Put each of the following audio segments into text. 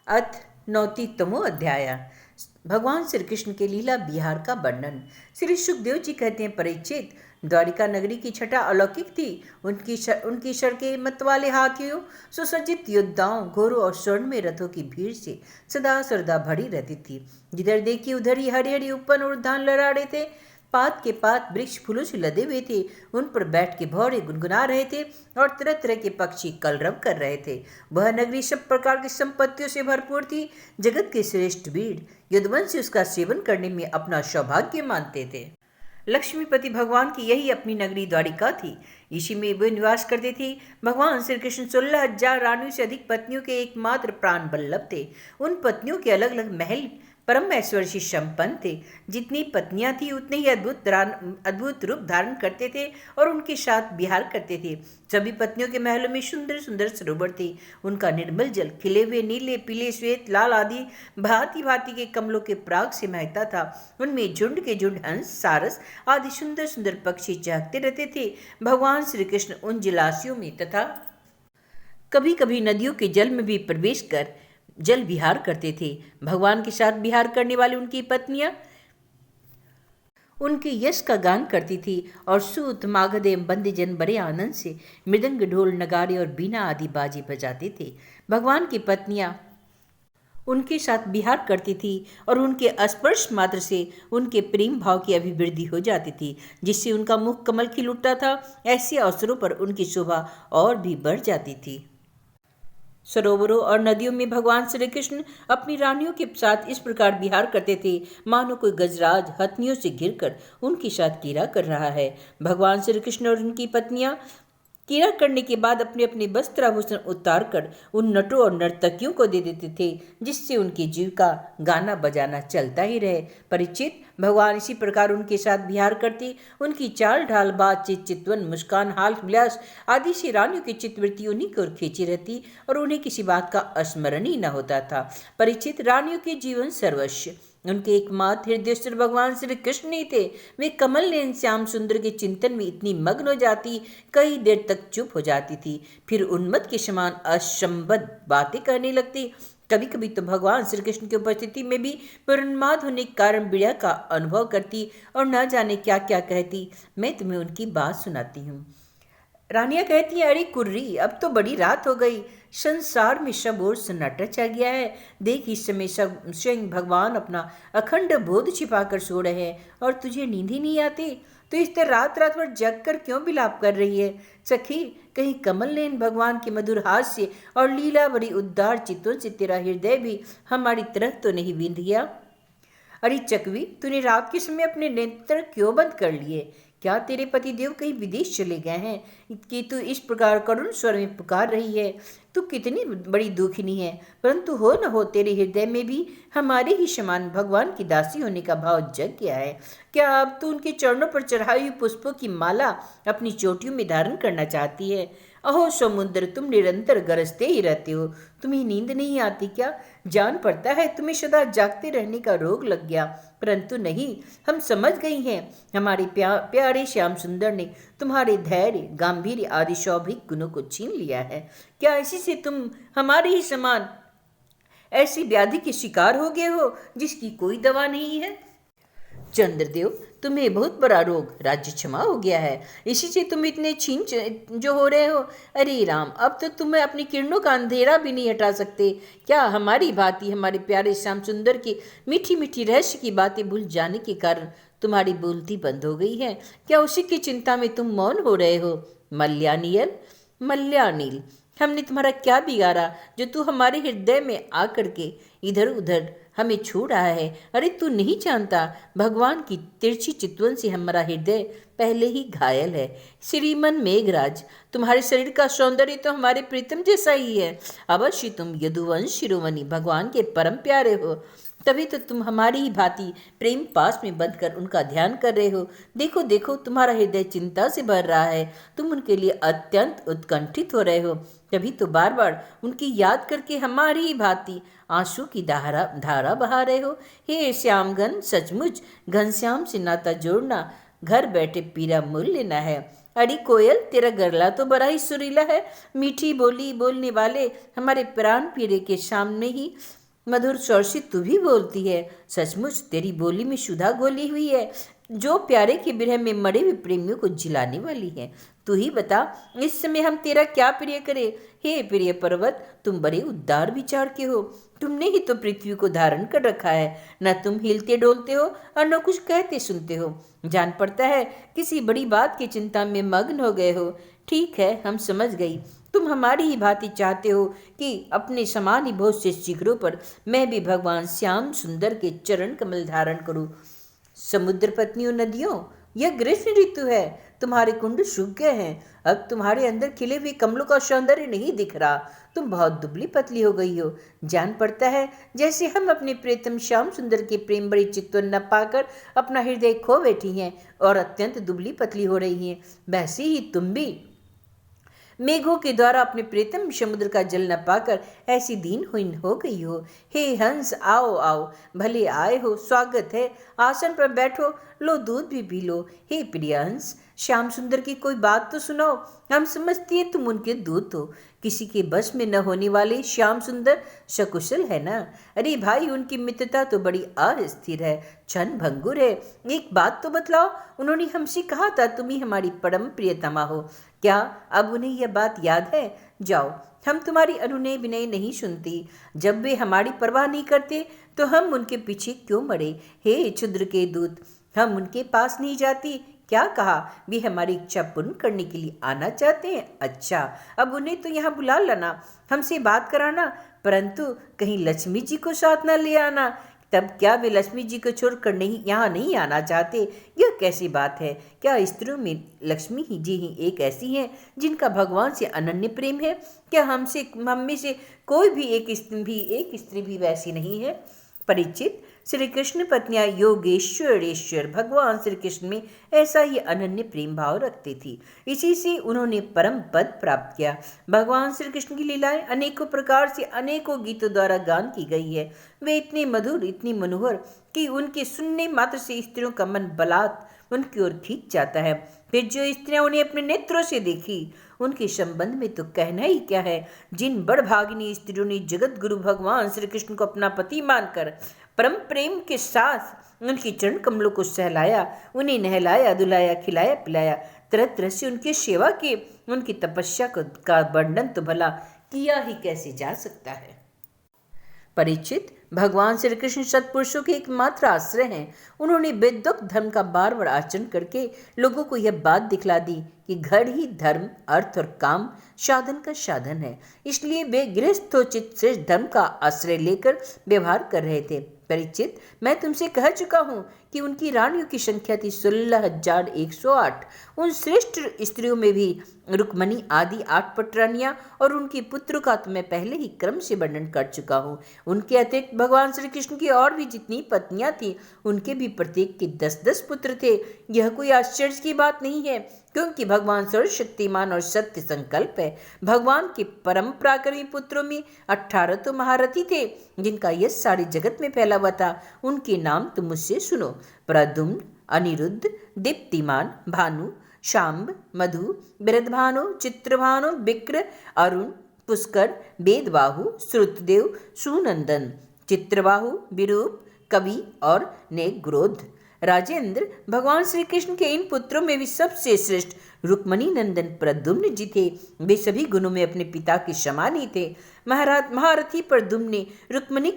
अथ 29वां अध्याय। भगवान श्री कृष्ण के लीला विहार का वर्णन। श्री सुखदेव जी कहते हैं, परीक्षित, द्वारिका नगरी की छटा अलौकिक थी। उनकी सड़कें मतवाले हाथियों, सुसज्जित योद्धाओं, घोड़ों और स्वर्ण में रथों की भीड़ से सदा सर्वदा भरी रहती थी। जिधर देखिए उधर ही हरी हरी उपवन और उद्यान लहरा थे। पात के पात वृक्ष फूलों से लदे हुए थे। उन पर बैठ के भौरे गुनगुना रहे थे और तरह तरह के पक्षी कलरव कर रहे थे। वह नगरी सब प्रकार की संपत्तियों से भरपूर थी। जगत के श्रेष्ठ वीर यदुवंशी उसका सेवन करने में अपना सौभाग्य मानते थे। लक्ष्मीपति भगवान की यही अपनी नगरी द्वारिका थी। इसी में वे निवास करते थे। भगवान श्री कृष्ण 16,000 रानियों से अधिक पत्नियों के एकमात्र प्राण बल्लभ थे। उन पत्नियों के अलग अलग महल परम ऐश्वर्य से संपन्न थे। जितनी पत्नियां थी उतने ही अद्भुत रूप धारण करते थे और उनके साथ विहार करते थे। सभी पत्नियों के महलों में सुंदर सुंदर सरोवर थे। उनका निर्मल जल खिले हुए नीले, पीले, श्वेत, लाल आदि भांति भांति के कमलों के पराग से महकता था। उनमें झुंड के झुंड हंस, सारस आदि सुंदर सुंदर पक्षी चहकते रहते थे। भगवान श्री कृष्ण उन जलाशयों में तथा कभी कभी नदियों के जल में भी प्रवेश कर जल विहार करते थे। भगवान के साथ विहार करने वाली उनकी पत्नियां उनके यश का गान करती थी और सूत, मागध एवं बंदीजन बड़े आनंद से मृदंग, ढोल, नगारे और बीना आदि बाजे बजाते थे। भगवान की पत्नियां उनके साथ विहार करती थी और उनके स्पर्श मात्र से उनके प्रेम भाव की अभिवृद्धि हो जाती थी, जिससे उनका मुख कमल खिल उठता था। ऐसे अवसरों पर उनकी शोभा और भी बढ़ जाती थी। सरोवरों और नदियों में भगवान श्री कृष्ण अपनी रानियों के साथ इस प्रकार विहार करते थे मानो कोई गजराज हथनियों से घिरकर उनके साथ क्रीड़ा कर रहा है। भगवान श्री कृष्ण और उनकी पत्नियां क्रीड़ा करने के बाद अपने अपने वस्त्राभूषण उतार कर उन नटों और नर्तकियों को दे देते थे, जिससे उनकी जीविका गाना बजाना चलता ही रहे। परीक्षित, भगवान इसी प्रकार उनके साथ विहार करती उनकी चाल ढाल, बातचीत, चितवन, मुस्कान, हाल विलास आदि से रानियों की चित्तवृत्ति उन्हीं की ओर खींची रहती और उन्हें किसी बात का स्मरण ही न होता था। परीक्षित, रानियों के जीवन सर्वस्व उनके एकमात्र हृदयेश्वर भगवान श्री कृष्ण ही थे। वे कमल नयन श्याम सुंदर के चिंतन में इतनी मग्न हो जाती, कई देर तक चुप हो जाती थी, फिर उन्मत्त के समान असंबद्ध बातें कहने लगती। कभी कभी तो भगवान श्री कृष्ण की उपस्थिति में भी पूर्णमाद होने के कारण विरह का अनुभव करती और न जाने क्या क्या कहती। मैं तुम्हें उनकी बात सुनाती हूँ। रानियां कहती हैं, अरे कुर्री, अब तो बड़ी रात हो गई। संसार में सब ओर सन्नाटा छा गया है। देख, इस समय सब स्वयं भगवान अपना अखंड बोध छिपाकर सो रहे हैं और तुझे नींद ही नहीं आती। तो इस तरह रात रात भर जग कर क्यों विलाप कर रही है? सखी, कहीं कमल नयन भगवान के मधुर हास्य और लीला भरी उद्दार चित्तों से तेरा हृदय भी हमारी तरफ तो नहीं विंध गया? अरे चकवी, तूने रात के समय अपने नेत्र क्यों बंद कर लिए? क्या तेरे पतिदेव कहीं विदेश चले गए हैं कि तू इस प्रकार करुण स्वर में पुकार रही है? तू कितनी बड़ी दुखिनी है, परंतु हो न हो तेरे हृदय में भी हमारे ही समान भगवान की दासी होने का भाव जग गया है। क्या अब तू उनके चरणों पर चढ़ाई हुई पुष्पों की माला अपनी चोटियों में धारण करना चाहती है? अहो समुद्र, तुम निरंतर गरजते ही रहते हो। तुम्हें नींद नहीं आती क्या? जान पड़ता है तुम्हें सदा जागते रहने का रोग लग गया, परंतु नहीं, हम समझ गई हैं। हमारे प्यारे श्याम सुंदर ने तुम्हारे धैर्य, गांधीर्य आदि स्वाभाविक गुणों को छीन लिया है। क्या इसी से तुम हमारे ही समान ऐसी व्याधि के शिकार हो गए हो जिसकी कोई दवा नहीं है? चंद्रदेव, तुम्हें बहुत बड़ा रोग राज्य क्षमा हो गया है, इसी से तुम इतने छीन जो हो रहे हो। अरे राम, अब तो तुम्हें अपनी किरणों का अंधेरा भी नहीं हटा सकते। क्या हमारी भांति हमारे प्यारे श्याम सुंदर की मीठी मीठी रहस्य की बातें भूल जाने के कारण तुम्हारी बोलती बंद हो गई है? क्या उसी की चिंता में तुम मौन हो रहे हो? मल्यानियल, मल्यानिल, हमने तुम्हारा क्या बिगाड़ा जो तू हमारे हृदय में आकर के इधर उधर हमें छू रहा है? अरे तू नहीं जानता, भगवान की तिरछी चितवन से हमारा हृदय पहले ही घायल है। श्रीमन मेघराज, तुम्हारे शरीर का सौंदर्य तो हमारे प्रीतम जैसा ही है। अवश्य तुम यदुवंश शिरोमणि भगवान के परम प्यारे हो, तभी तो तुम हमारी ही भांति प्रेम पास में बंध कर उनका ध्यान कर रहे हो। देखो देखो, तुम्हारा हृदय चिंता से भर रहा है। तुम उनके लिए अत्यंत उत्कंठित हो रहे हो, तभी तो बार बार उनकी याद करके हमारी ही भांति आंसू की धारा बहा रहे हो। हे श्यामगन, सचमुच घनश्याम से नाता जोड़ना घर बैठे पीरा मूल लेना है। अरे कोयल, तेरा गरला तो बड़ा ही सुरीला है। मीठी बोली बोलने वाले हमारे प्राण प्रिय के सामने ही मधुर स्वर से तू भी बोलती है। सचमुच तेरी बोली में सुधा घोली हुई है, जो प्यारे के विरह में मरे हुए प्रेमियों को जिलाने वाली है। तू ही बता, इस समय हम तेरा क्या प्रिय करें। हे प्रिय पर्वत, तुम बड़े उदार विचार के हो। तुमने ही तो पृथ्वी को धारण कर रखा है। न तुम हिलते डोलते हो और न कुछ कहते सुनते हो। जान पड़ता है किसी बड़ी बात की चिंता में मग्न हो गए हो। ठीक है, हम समझ गई। तुम हमारी ही भांति चाहते हो कि अपने समान ही बहुत से शिखरों पर मैं भी भगवान श्याम सुंदर के चरण कमल धारण करूं। समुद्र पत्नियों, नदियों, यह ग्रीष्म ऋतु है। तुम्हारे कुंड सूख गए हैं। अब तुम्हारे अंदर खिले हुए कमलों का सौंदर्य नहीं दिख रहा। तुम बहुत दुबली पतली हो गई हो। जान पड़ता है जैसे हम अपने प्रियतम श्याम सुंदर के प्रेम बड़ी चित्तवन न पाकर अपना हृदय खो बैठी हैं और अत्यंत दुबली पतली हो रही हैं, वैसे ही तुम भी मेघों के द्वारा अपने प्रीतम समुद्र का जल न पाकर ऐसी दीनहीन हो गई हो। हे हंस, आओ आओ, भले आए हो, स्वागत है। आसन पर बैठो, लो दूध भी पी लो। हे प्रिय हंस, श्याम सुंदर की कोई बात तो सुनो। हम समझती हैं तुम उनके दूत हो। किसी के बस में न होने वाले श्याम सुंदर सकुशल है ना? अरे भाई, उनकी मित्रता तो बड़ी अस्थिर है, क्षण भंगुर है। एक बात तो बतलाओ, उन्होंने हमसे कहा था तुम ही हमारी परम प्रियतमा हो। क्या अब उन्हें यह बात याद है? जाओ, हम तुम्हारी अनुनय विनय नहीं सुनती। जब वे हमारी परवाह नहीं करते तो हम उनके पीछे क्यों मरे? हे क्षुद्र के दूत, हम उनके पास नहीं जाती। क्या कहा? वे हमारी इच्छा पूर्ण करने के लिए आना चाहते हैं। अच्छा, अब उन्हें तो यहाँ बुला लाना, हमसे बात कराना, परंतु कहीं लक्ष्मी जी को साथ न ले आना। तब क्या वे लक्ष्मी जी को छोड़कर यहाँ नहीं आना चाहते? यह कैसी बात है? क्या स्त्रियों में लक्ष्मी जी ही एक ऐसी हैं जिनका भगवान से अनन्य प्रेम है? क्या हम में से कोई भी एक स्त्री भी वैसी नहीं है? परीक्षित, श्री कृष्ण पत्नियां योगेश्वरेश्वर भगवान श्री कृष्ण में ऐसा ही अनन्य प्रेम भाव रखती थी। इसी से उन्होंने परम पद प्राप्त किया। भगवान श्री कृष्ण की लीलाएं अनेकों प्रकार से अनेकों गीतों द्वारा गान की गई है। वे इतने मधुर, इतनी मनोहर कि उनके सुनने मात्र से स्त्रियों का मन बलात् उनकी ओर खींच जाता है। फिर जो स्त्रियां उन्हें अपने नेत्रों से देखी, उनके संबंध में तो कहना ही क्या है। जिन बड़भागिनी स्त्रियों ने जगत गुरु भगवान श्री कृष्ण को अपना पति मानकर परम प्रेम के साथ उनके चरण कमलों को सहलाया, उन्हें नहलाया, दुलाया, खिलाया, पिलाया, तरह तरह से उनकी सेवा की, उनकी तपस्या का वर्णन तो भला किया ही कैसे जा सकता है। परीक्षित, भगवान श्री कृष्ण सत्पुरुषों के एकमात्र आश्रय हैं। उन्होंने वेदोक्त धर्म का बार बार आचरण करके लोगों को यह बात दिखला दी कि घर ही धर्म, अर्थ और काम साधन का साधन है। इसलिए वे गृहस्थोचित श्रेष्ठ धर्म का आश्रय लेकर व्यवहार कर रहे थे। परीक्षित, मैं तुमसे कह चुका हूँ कि उनकी रानियों की संख्या थी 16,108। उन श्रेष्ठ स्त्रियों में भी रुक्मणी आदि 8 पटरानियां और उनके पुत्रों का तो मैं पहले ही क्रम से वर्णन कर चुका हूँ। उनके अतिरिक्त भगवान श्री कृष्ण की और भी जितनी पत्नियां थीं, उनके भी प्रत्येक के 10-10 पुत्र थे। यह कोई आश्चर्य की बात नहीं है, क्योंकि भगवान सर्वशक्तिमान और सत्य संकल्प है। भगवान के परम पराक्रमी पुत्रों में 18 तो महारथी थे, जिनका यश सारे जगत में फैला हुआ था। उनके नाम तुम मुझसे सुनो: प्रद्युम्न, अनिरुद्ध, दीप्तिमान, भानु, शाम्ब, मधु, बृहद्भानु, चित्रभानु, विक्र, अरुण, पुष्कर, वेदबाहु, श्रुतदेव, सुनंदन, चित्रबाहु, विरूप, कवि और नेग्रोध। राजेंद्र, भगवान श्री कृष्ण के इन पुत्रों में भी सबसे श्रेष्ठ रुक्मणी नंदन प्रद्युम्न जी थे। वे सभी गुणों में अपने पिता के समान ही थे। महारथी प्रद्युम्न ने रुक्मी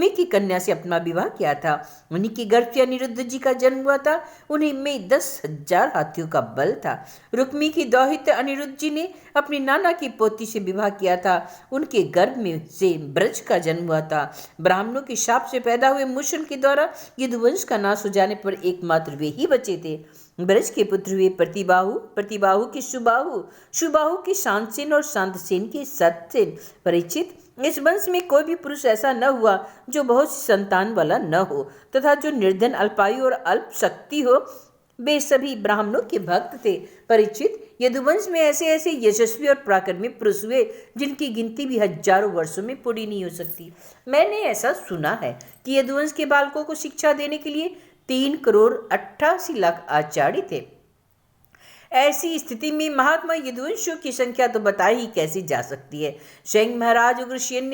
की कन्या से अपना विवाह किया था। उन्हीं के गर्भ से अनिरुद्ध जी का जन्म हुआ था। उन्हीं में 10,000 हाथियों का बल था। रुक्मी की दौहित्र अनिरुद्ध जी ने अपनी नाना की पोती से विवाह किया था। उनके गर्भ में से ब्रज का जन्म हुआ था। ब्राह्मणों के शाप से पैदा हुए मुशन के द्वारा यदुवंश का नाश हो जाने पर एकमात्र वे ही बचे थे। ब्रज के पुत्र हुए प्रतिबाहु, प्रतिबाहु के सुबाहु, सुबाहु के शांतसेन और शांतसेन के सत्यसेन। परीक्षित, इस वंश में कोई भी पुरुष ऐसा न हुआ जो बहुत सी संतान वाला न हो तथा जो निर्धन, अल्पायु और अल्प शक्ति हो। वे सभी ब्राह्मणों के भक्त थे। परीक्षित, यदुवंश में ऐसे ऐसे यशस्वी और पराक्रमी पुरुष हुए जिनकी गिनती भी हजारों वर्षों में पूरी नहीं हो सकती। मैंने ऐसा सुना है कि यदुवंश के बालकों को शिक्षा देने के लिए 3,88,00,000 आचार्य थे। ऐसी स्थिति में महात्मा यदुवंशियों की संख्या तो बता ही कैसी जा सकती है। स्वयं महाराज उग्रसेन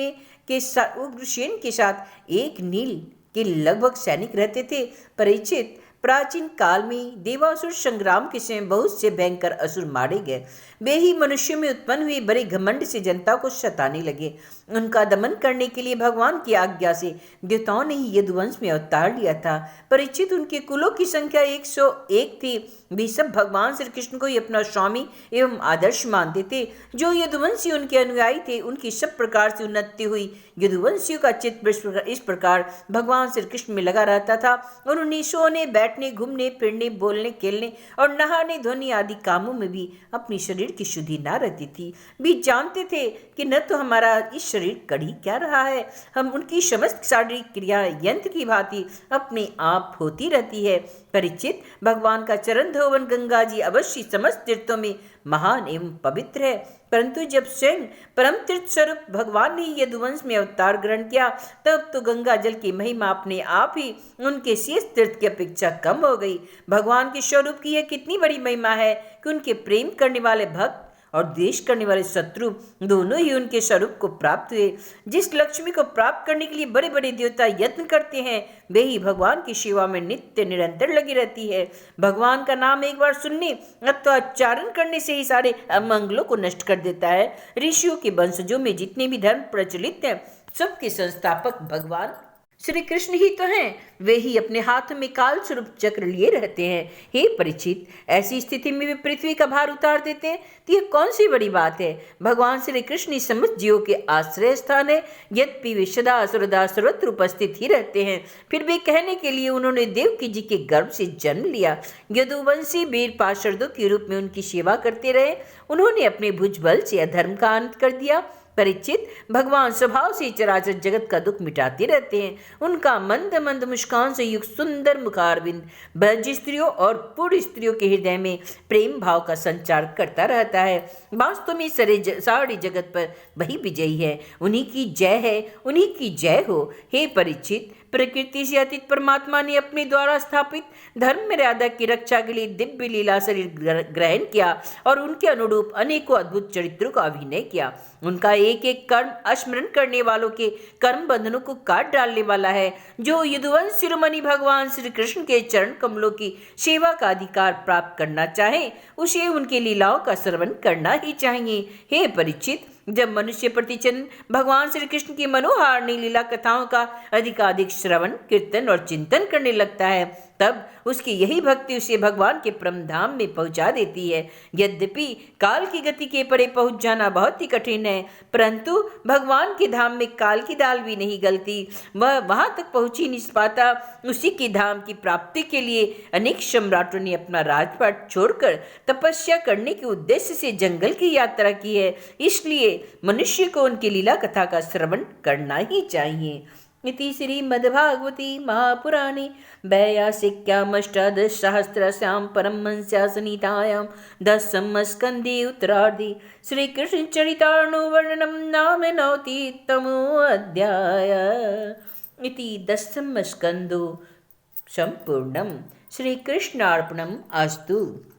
के साथ एक नील के लगभग सैनिक रहते थे। परीक्षित, प्राचीन काल में देवासुर संग्राम के समय बहुत से भयंकर असुर मारे गए। वे ही मनुष्यों में उत्पन्न हुए बड़े घमंड से जनता को सताने लगे। उनका दमन करने के लिए भगवान की आज्ञा से देवताओं ने ही यदुवंश में अवतार लिया था। परीक्षित, उनके कुलों की संख्या 101 थी। वे सब भगवान श्री कृष्ण को ही अपना स्वामी एवं आदर्श मानते थे। जो यदुवंशी उनके अनुयायी थे, उनकी सब प्रकार से उन्नति हुई। यदुवंशियों का चित्त इस प्रकार भगवान श्री कृष्ण में लगा रहता था और उन्हें सोने, बैठने, घूमने फिरने, बोलने, खेलने और नहाने धोने आदि कामों में भी अपनी शरीर की शुद्धि ना रहती थी। भी जानते थे कि न तो हमारा इस शरीर कढ़ी क्या रहा है, हम उनकी समस्त शारीरिक क्रिया यंत्र की भांति अपने आप होती रहती है। परीक्षित, भगवान का चरण धोवन गंगा जी अवश्य समस्त तीर्थों में महान एवं पवित्र है, परंतु जब स्वयं परम तीर्थ स्वरूप भगवान ने यदुवंश में अवतार ग्रहण किया, तब तो गंगा जल की महिमा अपने आप ही उनके शेष तीर्थ की अपेक्षा कम हो गई। भगवान के स्वरूप की यह कितनी बड़ी महिमा है कि उनके प्रेम करने वाले भक्त और द्वेष करने वाले शत्रु दोनों ही उनके स्वरूप को प्राप्त हुए। जिस लक्ष्मी को प्राप्त करने के लिए बड़े बड़े देवता यत्न करते हैं, वे ही भगवान की सेवा में नित्य निरंतर लगी रहती है। भगवान का नाम एक बार सुनने अथवा उच्चारण करने से ही सारे अमंगलों को नष्ट कर देता है। ऋषियों के वंशजों में जितने भी धर्म प्रचलित हैं, सबके संस्थापक भगवान श्री कृष्ण ही तो हैं। वे ही अपने हाथ में काल स्वरूप चक्र लिए रहते हैं। हे परीक्षित, ऐसी स्थिति में वे पृथ्वी का भार उतार देते हैं तो यह कौन सी बड़ी बात है। भगवान श्री कृष्ण समस्त जीवों के आश्रय स्थान है। यद्यपि वे सदा सर्वदा सर्वत्र उपस्थित ही रहते हैं, फिर भी कहने के लिए उन्होंने देवकी जी के गर्भ से जन्म लिया। यदुवंशी वीर पार्षदों के रूप में उनकी सेवा करते रहे। उन्होंने अपने भुजबल से अधर्म का अंत कर दिया। परीक्षित, भगवान स्वभाव से चराचर जगत का दुख मिटाते रहते हैं। उनका मंद मंद मुस्कान से युक्त सुंदर मुखारविंद ब्रज स्त्रियों और पूर्ण स्त्रियों के हृदय में प्रेम भाव का संचार करता रहता है। वास्तव में सारी जगत पर वही विजयी है। उन्हीं की जय है, उन्हीं की जय हो। हे परीक्षित, प्रकृति से अतीत परमात्मा ने अपने द्वारा स्थापित धर्म मर्यादा की रक्षा के लिए दिव्य लीला शरीर ग्रहण किया और उनके अनुरूप अनेकों अद्भुत चरित्रों का अभिनय किया। उनका एक एक कर्म स्मरण करने वालों के कर्म बंधनों को काट डालने वाला है। जो यदुवंश शिरोमणि भगवान श्री कृष्ण के चरण कमलों की सेवा का अधिकार प्राप्त करना चाहे, उसे उनके लीलाओं का श्रवण करना ही चाहिए। हे परीक्षित, जब मनुष्य प्रतिचन भगवान श्री कृष्ण की मनोहारिणी लीला कथाओं का अधिकाधिक श्रवण, कीर्तन और चिंतन करने लगता है, तब उसकी यही भक्ति उसे भगवान के परम धाम में पहुंचा देती है। यद्यपि काल की गति के परे पहुंच जाना बहुत ही कठिन है, परंतु भगवान के धाम में काल की दाल भी नहीं गलती। वह वहां तक पहुंच ही नहीं पाता। उसी के धाम की प्राप्ति के लिए अनेक सम्राटों ने अपना राजपाट छोड़कर तपस्या करने के उद्देश्य से जंगल की यात्रा की है। इसलिए मनुष्य को उनकी लीला कथा का श्रवण करना ही चाहिए। इति श्रीमद्भागवती महापुराणे वैयासिक्यामष्टादशसहस्रस्यां परमहंस्यासनिकायां दशमस्कन्धे उत्तरार्धे श्रीकृष्णचरितार्णववर्णनं नाम 90तमोऽध्याय। इति दशमस्कन्धो सम्पूर्णम्। श्रीकृष्णार्पणम् अस्तु।